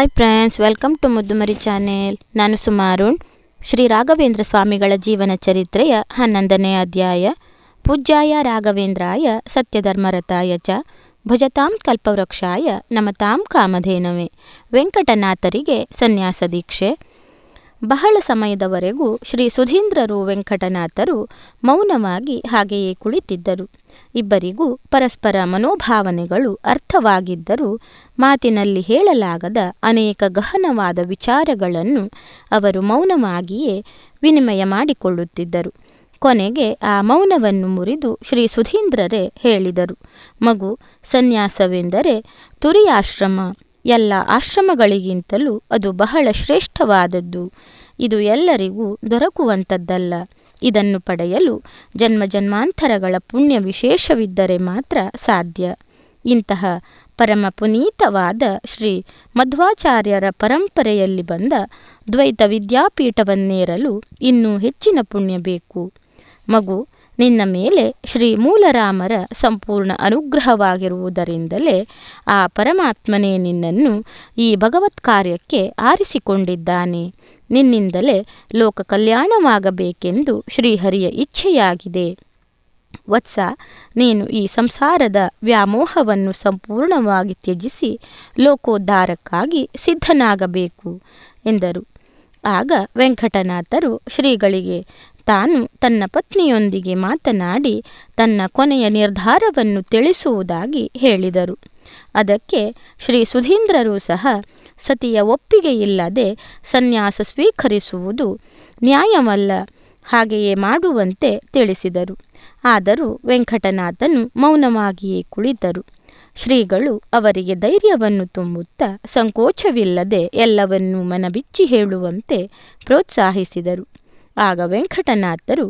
Hi friends, welcome to ಮುದ್ದುಮರಿ channel. ನಾನು ಸುಮಾರುಣ್. ಶ್ರೀ ರಾಘವೇಂದ್ರ ಸ್ವಾಮಿಗಳ ಜೀವನ ಚರಿತ್ರೆಯ 11ನೇ ಅಧ್ಯಾಯ. ಪೂಜ್ಯಾಯ ರಾಘವೇಂದ್ರಾಯ ಸತ್ಯಧರ್ಮರತಾಯ ಚ ಭಜತಾಂ ಕಲ್ಪವೃಕ್ಷಾಯ ನಮತಾಂ ಕಾಮಧೇನವೇ. ವೆಂಕಟನಾಥರಿಗೆ ಸನ್ಯಾಸ ದೀಕ್ಷೆ. ಬಹಳ ಸಮಯದವರೆಗೂ ಶ್ರೀ ಸುಧೀಂದ್ರರು ವೆಂಕಟನಾಥರು ಮೌನವಾಗಿ ಹಾಗೆಯೇ ಕುಳಿತಿದ್ದರು. ಇಬ್ಬರಿಗೂ ಪರಸ್ಪರ ಮನೋಭಾವನೆಗಳು ಅರ್ಥವಾಗಿದ್ದರೂ ಮಾತಿನಲ್ಲಿ ಹೇಳಲಾಗದ ಅನೇಕ ಗಹನವಾದ ವಿಚಾರಗಳನ್ನು ಅವರು ಮೌನವಾಗಿಯೇ ವಿನಿಮಯ ಮಾಡಿಕೊಳ್ಳುತ್ತಿದ್ದರು. ಕೊನೆಗೆ ಆ ಮೌನವನ್ನು ಮುರಿದು ಶ್ರೀ ಸುಧೀಂದ್ರರೇ ಹೇಳಿದರು, ಮಗು, ಸನ್ಯಾಸವೆಂದರೆ ತುರಿಯಾಶ್ರಮ. ಎಲ್ಲ ಆಶ್ರಮಗಳಿಗಿಂತಲೂ ಅದು ಬಹಳ ಶ್ರೇಷ್ಠವಾದದ್ದು. ಇದು ಎಲ್ಲರಿಗೂ ದೊರಕುವಂಥದ್ದಲ್ಲ. ಇದನ್ನು ಪಡೆಯಲು ಜನ್ಮ ಜನ್ಮಾಂತರಗಳ ಪುಣ್ಯ ವಿಶೇಷವಿದ್ದರೆ ಮಾತ್ರ ಸಾಧ್ಯ. ಇಂತಹ ಪರಮ ಪುನೀತವಾದ ಶ್ರೀ ಮಧ್ವಾಚಾರ್ಯರ ಪರಂಪರೆಯಲ್ಲಿ ಬಂದ ದ್ವೈತ ವಿದ್ಯಾಪೀಠವನ್ನೇರಲು ಇನ್ನೂ ಹೆಚ್ಚಿನ ಪುಣ್ಯ ಬೇಕು. ಮಗು, ನಿನ್ನ ಮೇಲೆ ಶ್ರೀ ಮೂಲರಾಮರ ಸಂಪೂರ್ಣ ಅನುಗ್ರಹವಾಗಿರುವುದರಿಂದಲೇ ಆ ಪರಮಾತ್ಮನೇ ನಿನ್ನನ್ನು ಈ ಭಗವತ್ ಕಾರ್ಯಕ್ಕೆ ಆರಿಸಿಕೊಂಡಿದ್ದಾನೆ. ನಿನ್ನಿಂದಲೇ ಲೋಕ ಕಲ್ಯಾಣವಾಗಬೇಕೆಂದು ಶ್ರೀಹರಿಯ ಇಚ್ಛೆಯಾಗಿದೆ. ವತ್ಸ, ನೀನು ಈ ಸಂಸಾರದ ವ್ಯಾಮೋಹವನ್ನು ಸಂಪೂರ್ಣವಾಗಿ ತ್ಯಜಿಸಿ ಲೋಕೋದ್ಧಾರಕ್ಕಾಗಿ ಸಿದ್ಧನಾಗಬೇಕು ಎಂದರು. ಆಗ ವೆಂಕಟನಾಥರು ಶ್ರೀಗಳಿಗೆ ತಾನು ತನ್ನ ಪತ್ನಿಯೊಂದಿಗೆ ಮಾತನಾಡಿ ತನ್ನ ಕೊನೆಯ ನಿರ್ಧಾರವನ್ನು ತಿಳಿಸುವುದಾಗಿ ಹೇಳಿದರು. ಅದಕ್ಕೆ ಶ್ರೀ ಸುಧೀಂದ್ರರು ಸಹ ಸತಿಯ ಒಪ್ಪಿಗೆಯಿಲ್ಲದೆ ಸನ್ಯಾಸ ಸ್ವೀಕರಿಸುವುದು ನ್ಯಾಯವಲ್ಲ, ಹಾಗೆಯೇ ಮಾಡುವಂತೆ ತಿಳಿಸಿದರು. ಆದರೂ ವೆಂಕಟನಾಥನು ಮೌನವಾಗಿಯೇ ಕುಳಿತರು. ಶ್ರೀಗಳು ಅವರಿಗೆ ಧೈರ್ಯವನ್ನು ತುಂಬುತ್ತಾ ಸಂಕೋಚವಿಲ್ಲದೆ ಎಲ್ಲವನ್ನೂ ಮನಬಿಚ್ಚಿ ಹೇಳುವಂತೆ ಪ್ರೋತ್ಸಾಹಿಸಿದರು. ಆಗ ವೆಂಕಟನಾಥರು,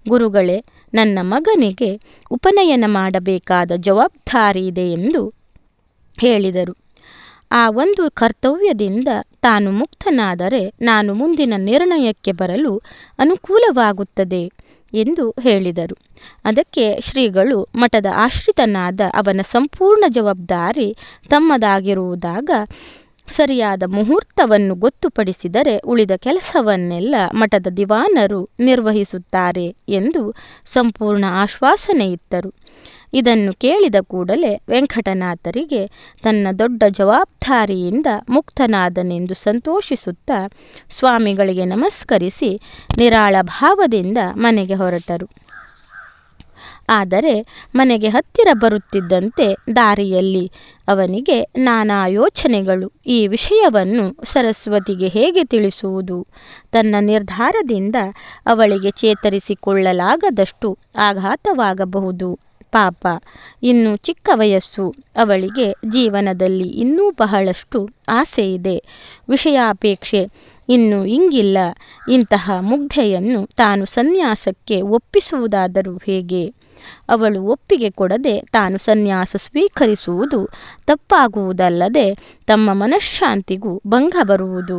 ಗುರುಗಳೇ, ನನ್ನ ಮಗನಿಗೆ ಉಪನಯನ ಮಾಡಬೇಕಾದ ಜವಾಬ್ದಾರಿ ಇದೆ ಎಂದು ಹೇಳಿದರು. ಆ ಒಂದು ಕರ್ತವ್ಯದಿಂದ ತಾನು ಮುಕ್ತನಾದರೆ ನಾನು ಮುಂದಿನ ನಿರ್ಣಯಕ್ಕೆ ಬರಲು ಅನುಕೂಲವಾಗುತ್ತದೆ ಎಂದು ಹೇಳಿದರು. ಅದಕ್ಕೆ ಶ್ರೀಗಳು, ಮಠದ ಆಶ್ರಿತನಾದ ಅವನ ಸಂಪೂರ್ಣ ಜವಾಬ್ದಾರಿ ತಮ್ಮದಾಗಿರುವುದಾಗ ಸರಿಯಾದ ಮುಹೂರ್ತವನ್ನು ಗೊತ್ತುಪಡಿಸಿದರೆ ಉಳಿದ ಕೆಲಸವನ್ನೆಲ್ಲ ಮಠದ ದಿವಾನರು ನಿರ್ವಹಿಸುತ್ತಾರೆ ಎಂದು ಸಂಪೂರ್ಣ ಆಶ್ವಾಸನೆ ಇತ್ತರು. ಇದನ್ನು ಕೇಳಿದ ಕೂಡಲೇ ವೆಂಕಟನಾಥರಿಗೆ ತನ್ನ ದೊಡ್ಡ ಜವಾಬ್ದಾರಿಯಿಂದ ಮುಕ್ತನಾದನೆಂದು ಸಂತೋಷಿಸುತ್ತಾ ಸ್ವಾಮಿಗಳಿಗೆ ನಮಸ್ಕರಿಸಿ ನಿರಾಳ ಭಾವದಿಂದ ಮನೆಗೆ ಹೊರಟರು. ಆದರೆ ಮನೆಗೆ ಹತ್ತಿರ ಬರುತ್ತಿದ್ದಂತೆ ದಾರಿಯಲ್ಲಿ ಅವನಿಗೆ ನಾನಾ ಯೋಚನೆಗಳು. ಈ ವಿಷಯವನ್ನು ಸರಸ್ವತಿಗೆ ಹೇಗೆ ತಿಳಿಸುವುದು? ತನ್ನ ನಿರ್ಧಾರದಿಂದ ಅವಳಿಗೆ ಚೇತರಿಸಿಕೊಳ್ಳಲಾಗದಷ್ಟು ಆಘಾತವಾಗಬಹುದು. ಪಾಪ, ಇನ್ನೂ ಚಿಕ್ಕ ವಯಸ್ಸು. ಅವಳಿಗೆ ಜೀವನದಲ್ಲಿ ಇನ್ನೂ ಬಹಳಷ್ಟು ಆಸೆ ಇದೆ, ವಿಷಯಾಪೇಕ್ಷೆ ಇನ್ನೂ ಇಂಗಿಲ್ಲ. ಇಂತಹ ಮುಗ್ಧೆಯನ್ನು ತಾನು ಸನ್ಯಾಸಕ್ಕೆ ಒಪ್ಪಿಸುವುದಾದರೂ ಹೇಗೆ? ಅವಳು ಒಪ್ಪಿಗೆ ಕೊಡದೆ ತಾನು ಸನ್ಯಾಸ ಸ್ವೀಕರಿಸುವುದು ತಪ್ಪಾಗುವುದಲ್ಲದೆ ತಮ್ಮ ಮನಃಶಾಂತಿಗೂ ಭಂಗ ಬರುವುದು.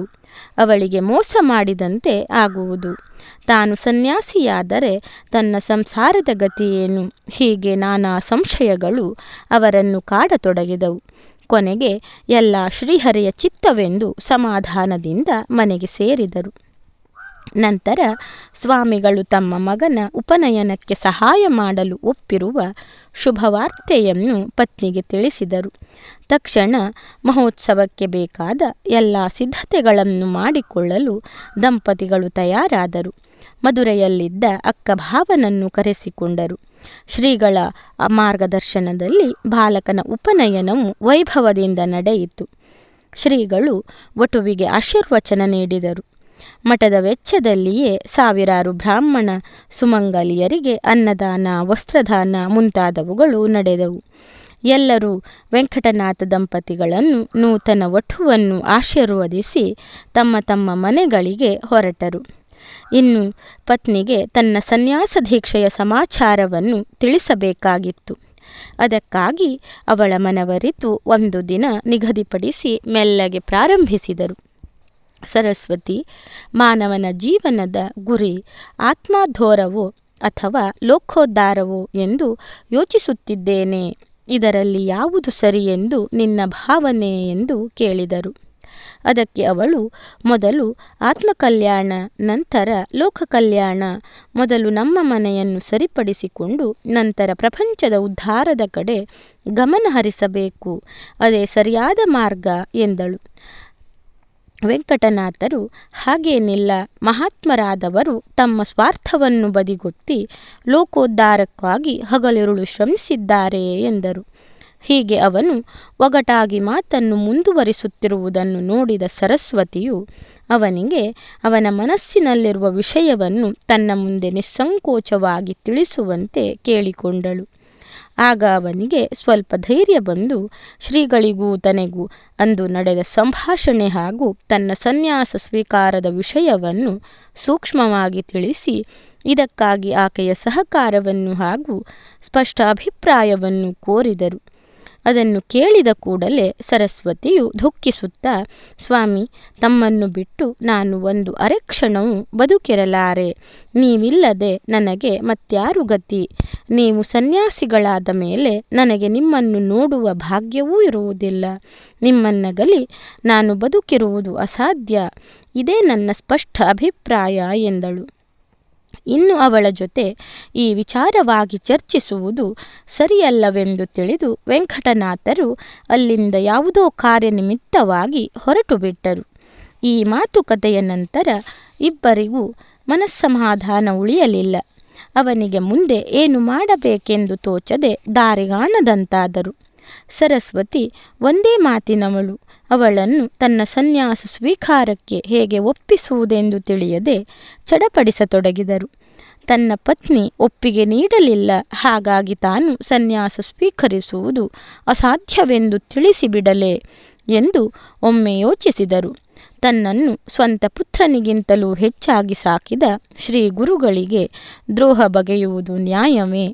ಅವಳಿಗೆ ಮೋಸ ಮಾಡಿದಂತೆ ಆಗುವುದು. ತಾನು ಸನ್ಯಾಸಿಯಾದರೆ ತನ್ನ ಸಂಸಾರದ ಗತಿಯೇನು? ಹೀಗೆ ನಾನಾ ಸಂಶಯಗಳು ಅವರನ್ನು ಕಾಡತೊಡಗಿದವು. ಕೊನೆಗೆ ಎಲ್ಲ ಶ್ರೀಹರಿಯ ಚಿತ್ತವೆಂದು ಸಮಾಧಾನದಿಂದ ಮನೆಗೆ ಸೇರಿದರು. ನಂತರ ಸ್ವಾಮಿಗಳು ತಮ್ಮ ಮಗನ ಉಪನಯನಕ್ಕೆ ಸಹಾಯ ಮಾಡಲು ಒಪ್ಪಿರುವ ಶುಭವಾರ್ತೆಯನ್ನು ಪತ್ನಿಗೆ ತಿಳಿಸಿದರು. ತಕ್ಷಣ ಮಹೋತ್ಸವಕ್ಕೆ ಬೇಕಾದ ಎಲ್ಲ ಸಿದ್ಧತೆಗಳನ್ನು ಮಾಡಿಕೊಳ್ಳಲು ದಂಪತಿಗಳು ತಯಾರಾದರು. ಮಧುರೆಯಲ್ಲಿದ್ದ ಅಕ್ಕ ಭಾವನನ್ನು ಕರೆಸಿಕೊಂಡರು. ಶ್ರೀಗಳ ಮಾರ್ಗದರ್ಶನದಲ್ಲಿ ಬಾಲಕನ ಉಪನಯನವು ವೈಭವದಿಂದ ನಡೆಯಿತು. ಶ್ರೀಗಳು ವಟುವಿಗೆ ಆಶೀರ್ವಚನ ನೀಡಿದರು. ಮಠದ ವೆಚ್ಚದಲ್ಲಿಯೇ ಸಾವಿರಾರು ಬ್ರಾಹ್ಮಣ ಸುಮಂಗಲಿಯರಿಗೆ ಅನ್ನದಾನ, ವಸ್ತ್ರದಾನ ಮುಂತಾದವುಗಳು ನಡೆದವು. ಎಲ್ಲರೂ ವೆಂಕಟನಾಥ ದಂಪತಿಗಳನ್ನು ನೂತನ ವಟುವನ್ನು ಆಶೀರ್ವದಿಸಿ ತಮ್ಮ ತಮ್ಮ ಮನೆಗಳಿಗೆ ಹೊರಟರು. ಇನ್ನು ಪತ್ನಿಗೆ ತನ್ನ ಸನ್ಯಾಸ ದೀಕ್ಷೆಯ ಸಮಾಚಾರವನ್ನು ತಿಳಿಸಬೇಕಾಗಿತ್ತು. ಅದಕ್ಕಾಗಿ ಅವಳ ಮನವರಿತು ಒಂದು ದಿನ ನಿಗದಿಪಡಿಸಿ ಮೆಲ್ಲಗೆ ಪ್ರಾರಂಭಿಸಿದರು. ಸರಸ್ವತಿ, ಮಾನವನ ಜೀವನದ ಗುರಿ ಆತ್ಮಾಧೋರವೋ ಅಥವಾ ಲೋಕೋದ್ಧಾರವೋ ಎಂದು ಯೋಚಿಸುತ್ತಿದ್ದೇನೆ. ಇದರಲ್ಲಿ ಯಾವುದು ಸರಿ ಎಂದು ನಿನ್ನ ಭಾವನೆ ಎಂದು ಕೇಳಿದರು. ಅದಕ್ಕೆ ಅವಳು, ಮೊದಲು ಆತ್ಮಕಲ್ಯಾಣ, ನಂತರ ಲೋಕ ಕಲ್ಯಾಣ. ಮೊದಲು ನಮ್ಮ ಮನೆಯನ್ನು ಸರಿಪಡಿಸಿಕೊಂಡು ನಂತರ ಪ್ರಪಂಚದ ಉದ್ಧಾರದ ಕಡೆ ಗಮನ ಹರಿಸಬೇಕು. ಅದೇ ಸರಿಯಾದ ಮಾರ್ಗ ಎಂದಳು. ವೆಂಕಟನಾಥರು, ಹಾಗೇನಿಲ್ಲ, ಮಹಾತ್ಮರಾದವರು ತಮ್ಮ ಸ್ವಾರ್ಥವನ್ನು ಬದಿಗೊತ್ತಿ ಲೋಕೋದ್ಧಾರಕ್ಕಾಗಿ ಹಗಲಿರುಳು ಶ್ರಮಿಸಿದ್ದಾರೆ ಎಂದರು. ಹೀಗೆ ಅವನು ಒಗಟಾಗಿ ಮಾತನ್ನು ಮುಂದುವರಿಸುತ್ತಿರುವುದನ್ನು ನೋಡಿದ ಸರಸ್ವತಿಯು ಅವನಿಗೆ ಅವನ ಮನಸ್ಸಿನಲ್ಲಿರುವ ವಿಷಯವನ್ನು ತನ್ನ ಮುಂದೆ ನಿಸ್ಸಂಕೋಚವಾಗಿ ತಿಳಿಸುವಂತೆ ಕೇಳಿಕೊಂಡಳು. ಆಗ ಅವನಿಗೆ ಸ್ವಲ್ಪ ಧೈರ್ಯ ಬಂದು ಶ್ರೀಗಳಿಗೂ ತನಗೂ ಅಂದು ನಡೆದ ಸಂಭಾಷಣೆ ಹಾಗೂ ತನ್ನ ಸನ್ಯಾಸ ಸ್ವೀಕಾರದ ವಿಷಯವನ್ನು ಸೂಕ್ಷ್ಮವಾಗಿ ತಿಳಿಸಿ ಇದಕ್ಕಾಗಿ ಆಕೆಯ ಸಹಕಾರವನ್ನು ಹಾಗೂ ಸ್ಪಷ್ಟ ಅಭಿಪ್ರಾಯವನ್ನು ಕೋರಿದರು. ಅದನ್ನು ಕೇಳಿದ ಕೂಡಲೇ ಸರಸ್ವತಿಯು ದುಃಖಿಸುತ್ತಾ, ಸ್ವಾಮಿ, ತಮ್ಮನ್ನು ಬಿಟ್ಟು ನಾನು ಒಂದು ಅರೆಕ್ಷಣವೂ ಬದುಕಿರಲಾರೆ. ನೀವಿಲ್ಲದೆ ನನಗೆ ಮತ್ಯಾರು ಗತಿ? ನೀವು ಸನ್ಯಾಸಿಗಳಾದ ಮೇಲೆ ನನಗೆ ನಿಮ್ಮನ್ನು ನೋಡುವ ಭಾಗ್ಯವೂ ಇರುವುದಿಲ್ಲ. ನಿಮ್ಮನ್ನಗಲಿ ನಾನು ಬದುಕಿರುವುದು ಅಸಾಧ್ಯ. ಇದೇ ನನ್ನ ಸ್ಪಷ್ಟ ಅಭಿಪ್ರಾಯ ಎಂದಳು. ಇನ್ನು ಅವಳ ಜೊತೆ ಈ ವಿಚಾರವಾಗಿ ಚರ್ಚಿಸುವುದು ಸರಿಯಲ್ಲವೆಂದು ತಿಳಿದು ವೆಂಕಟನಾಥರು ಅಲ್ಲಿಂದ ಯಾವುದೋ ಕಾರ್ಯನಿಮಿತ್ತವಾಗಿ ಹೊರಟು ಬಿಟ್ಟರು. ಈ ಮಾತುಕತೆಯ ನಂತರ ಇಬ್ಬರಿಗೂ ಮನಸ್ಸಮಾಧಾನ ಉಳಿಯಲಿಲ್ಲ. ಅವನಿಗೆ ಮುಂದೆ ಏನು ಮಾಡಬೇಕೆಂದು ತೋಚದೆ ದಾರಿಗಾಣದಂತಾದರು. ಸರಸ್ವತಿ ಒಂದೇ ಮಾತಿನವಳು. ಅವಳನ್ನು ತನ್ನ ಸನ್ಯಾಸ ಸ್ವೀಕಾರಕ್ಕೆ ಹೇಗೆ ಒಪ್ಪಿಸುವುದೆಂದು ತಿಳಿಯದೆ ಚಡಪಡಿಸತೊಡಗಿದರು. ತನ್ನ ಪತ್ನಿ ಒಪ್ಪಿಗೆ ನೀಡಲಿಲ್ಲ, ಹಾಗಾಗಿ ತಾನು ಸನ್ಯಾಸ ಸ್ವೀಕರಿಸುವುದು ಅಸಾಧ್ಯವೆಂದು ತಿಳಿಸಿಬಿಡಲೇ ಎಂದು ಒಮ್ಮೆ ಯೋಚಿಸಿದರು. ತನ್ನನ್ನು ಸ್ವಂತ ಪುತ್ರನಿಗಿಂತಲೂ ಹೆಚ್ಚಾಗಿ ಸಾಕಿದ ಶ್ರೀ ಗುರುಗಳಿಗೆ ದ್ರೋಹ ಬಗೆಯುವುದು ನ್ಯಾಯವೇ?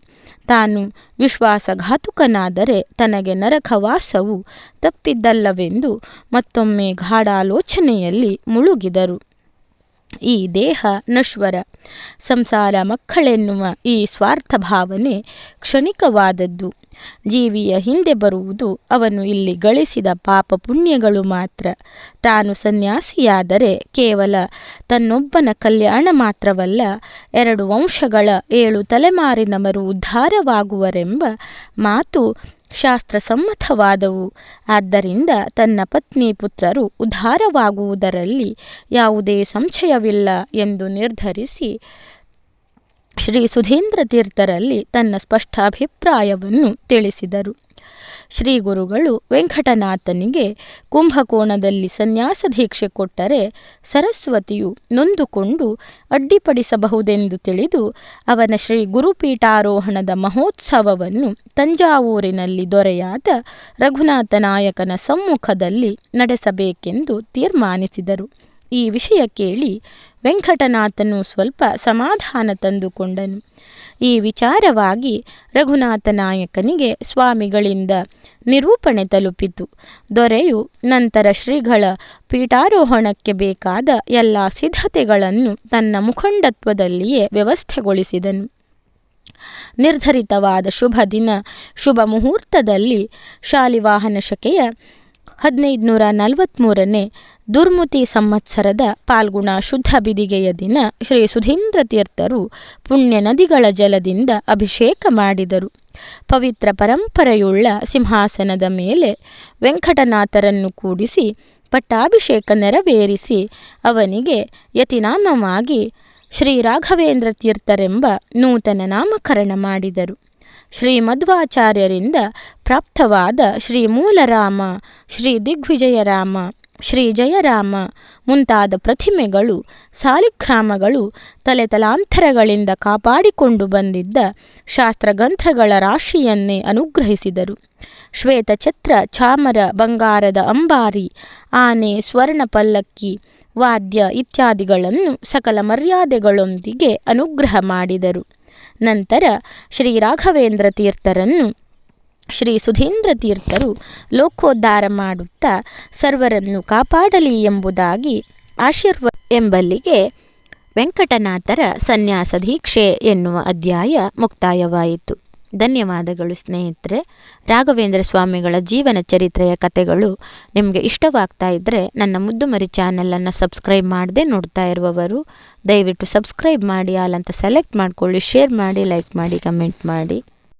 ತಾನು ವಿಶ್ವಾಸಘಾತುಕನಾದರೆ ತನಗೆ ನರಕವಾಸವು ತಪ್ಪಿದ್ದಲ್ಲವೆಂದು ಮತ್ತೊಮ್ಮೆ ಗಾಢಾಲೋಚನೆಯಲ್ಲಿ ಮುಳುಗಿದರು. ಈ ದೇಹ ನಶ್ವರ. ಸಂಸಾರ ಮಕ್ಕಳೆನ್ನುವ ಈ ಸ್ವಾರ್ಥ ಭಾವನೆ ಕ್ಷಣಿಕವಾದದ್ದು. ಜೀವಿಯ ಹಿಂದೆ ಬರುವುದು ಅವನು ಇಲ್ಲಿ ಗಳಿಸಿದ ಪಾಪ ಪುಣ್ಯಗಳು ಮಾತ್ರ. ತಾನು ಸನ್ಯಾಸಿಯಾದರೆ ಕೇವಲ ತನ್ನೊಬ್ಬನ ಕಲ್ಯಾಣ ಮಾತ್ರವಲ್ಲ, 2 ವಂಶಗಳ 7 ತಲೆಮಾರಿನವರು ಉದ್ಧಾರವಾಗುವರೆಂಬ ಮಾತು ಶಾಸ್ತ್ರಸಮ್ಮತವಾದವು. ಆದ್ದರಿಂದ ತನ್ನ ಪತ್ನಿ ಪುತ್ರರು ಉದ್ಧಾರವಾಗುವುದರಲ್ಲಿ ಯಾವುದೇ ಸಂಶಯವಿಲ್ಲ ಎಂದು ನಿರ್ಧರಿಸಿ ಶ್ರೀ ಸುಧೀಂದ್ರ ತೀರ್ಥರಲ್ಲಿ ತನ್ನ ಸ್ಪಷ್ಟ ಅಭಿಪ್ರಾಯವನ್ನು ತಿಳಿಸಿದರು. ಶ್ರೀ ಗುರುಗಳು ವೆಂಕಟನಾಥನಿಗೆ ಕುಂಭಕೋಣದಲ್ಲಿ ಸನ್ಯಾಸ ದೀಕ್ಷೆ ಕೊಟ್ಟರೆ ಸರಸ್ವತಿಯು ನೊಂದುಕೊಂಡು ಅಡ್ಡಿಪಡಿಸಬಹುದೆಂದು ತಿಳಿದು ಅವನ ಶ್ರೀ ಗುರುಪೀಠಾರೋಹಣದ ಮಹೋತ್ಸವವನ್ನು ತಂಜಾವೂರಿನಲ್ಲಿ ದೊರೆಯಾದ ರಘುನಾಥ ನಾಯಕನ ಸಮ್ಮುಖದಲ್ಲಿ ನಡೆಸಬೇಕೆಂದು ತೀರ್ಮಾನಿಸಿದರು. ಈ ವಿಷಯ ಕೇಳಿ ವೆಂಕಟನಾಥನು ಸ್ವಲ್ಪ ಸಮಾಧಾನ ತಂದುಕೊಂಡನು. ಈ ವಿಚಾರವಾಗಿ ರಘುನಾಥ ನಾಯಕನಿಗೆ ಸ್ವಾಮಿಗಳಿಂದ ನಿರೂಪಣೆ ತಲುಪಿತು. ದೊರೆಯು ನಂತರ ಶ್ರೀಗಳ ಪೀಠಾರೋಹಣಕ್ಕೆ ಬೇಕಾದ ಎಲ್ಲ ಸಿದ್ಧತೆಗಳನ್ನು ತನ್ನ ಮುಖಂಡತ್ವದಲ್ಲಿಯೇ ವ್ಯವಸ್ಥೆಗೊಳಿಸಿದನು. ನಿರ್ಧರಿತವಾದ ಶುಭ ದಿನ ಶುಭ ಮುಹೂರ್ತದಲ್ಲಿ ಶಾಲಿವಾಹನ ಶಕೆಯ 1543ನೇ ದುರ್ಮುತಿ ಸಂವತ್ಸರದ ಪಾಲ್ಗುಣ ಶುದ್ಧ ಬಿದಿಗೆಯ ದಿನ ಶ್ರೀ ಸುಧೀಂದ್ರ ತೀರ್ಥರು ಪುಣ್ಯ ನದಿಗಳ ಜಲದಿಂದ ಅಭಿಷೇಕ ಮಾಡಿದರು. ಪವಿತ್ರ ಪರಂಪರೆಯುಳ್ಳ ಸಿಂಹಾಸನದ ಮೇಲೆ ವೆಂಕಟನಾಥರನ್ನು ಕೂಡಿಸಿ ಪಟ್ಟಾಭಿಷೇಕ ನೆರವೇರಿಸಿ ಅವನಿಗೆ ಯತಿನಾಮವಾಗಿ ಶ್ರೀ ರಾಘವೇಂದ್ರ ತೀರ್ಥರೆಂಬ ನೂತನ ನಾಮಕರಣ ಮಾಡಿದರು. ಶ್ರೀ ಮಧ್ವಾಚಾರ್ಯರಿಂದ ಪ್ರಾಪ್ತವಾದ ಶ್ರೀ ಮೂಲರಾಮ, ಶ್ರೀ ದಿಗ್ವಿಜಯರಾಮ, ಶ್ರೀ ಜಯರಾಮ ಮುಂತಾದ ಪ್ರತಿಮೆಗಳು, ಸಾಲಿಗ್ರಾಮಗಳು ತಲೆತಲಾಂತರಗಳಿಂದ ಕಾಪಾಡಿಕೊಂಡು ಬಂದಿದ್ದ ಶಾಸ್ತ್ರಗ್ರಂಥಗಳ ರಾಶಿಯನ್ನೇ ಅನುಗ್ರಹಿಸಿದರು. ಶ್ವೇತಛತ್ರ, ಚಾಮರ, ಬಂಗಾರದ ಅಂಬಾರಿ, ಆನೆ, ಸ್ವರ್ಣ ಪಲ್ಲಕ್ಕಿ, ವಾದ್ಯ ಇತ್ಯಾದಿಗಳನ್ನು ಸಕಲ ಮರ್ಯಾದೆಗಳೊಂದಿಗೆ ಅನುಗ್ರಹ ಮಾಡಿದರು. ನಂತರ ಶ್ರೀ ರಾಘವೇಂದ್ರ ತೀರ್ಥರನ್ನು ಶ್ರೀ ಸುಧೀಂದ್ರ ತೀರ್ಥರು ಲೋಕೋದ್ಧಾರ ಮಾಡುತ್ತಾ ಸರ್ವರನ್ನು ಕಾಪಾಡಲಿ ಎಂಬುದಾಗಿ ಎಂಬಲ್ಲಿಗೆ ವೆಂಕಟನಾಥರ ಸನ್ಯಾಸ ದೀಕ್ಷೆ ಎನ್ನುವ ಅಧ್ಯಾಯ ಮುಕ್ತಾಯವಾಯಿತು. ಧನ್ಯವಾದಗಳು ಸ್ನೇಹಿತರೆ. ರಾಘವೇಂದ್ರ ಸ್ವಾಮಿಗಳ ಜೀವನ ಚರಿತ್ರೆಯ ಕಥೆಗಳು ನಿಮಗೆ ಇಷ್ಟವಾಗ್ತಾ ಇದ್ದರೆ ನನ್ನ ಮುದ್ದುಮರಿ ಚಾನಲನ್ನು ಸಬ್ಸ್ಕ್ರೈಬ್ ಮಾಡದೆ ನೋಡ್ತಾ ಇರುವವರು ದಯವಿಟ್ಟು ಸಬ್ಸ್ಕ್ರೈಬ್ ಮಾಡಿ, ಆಲ್ ಅಂತ ಸೆಲೆಕ್ಟ್ ಮಾಡಿಕೊಳ್ಳಿ, ಶೇರ್ ಮಾಡಿ, ಲೈಕ್ ಮಾಡಿ, ಕಮೆಂಟ್ ಮಾಡಿ.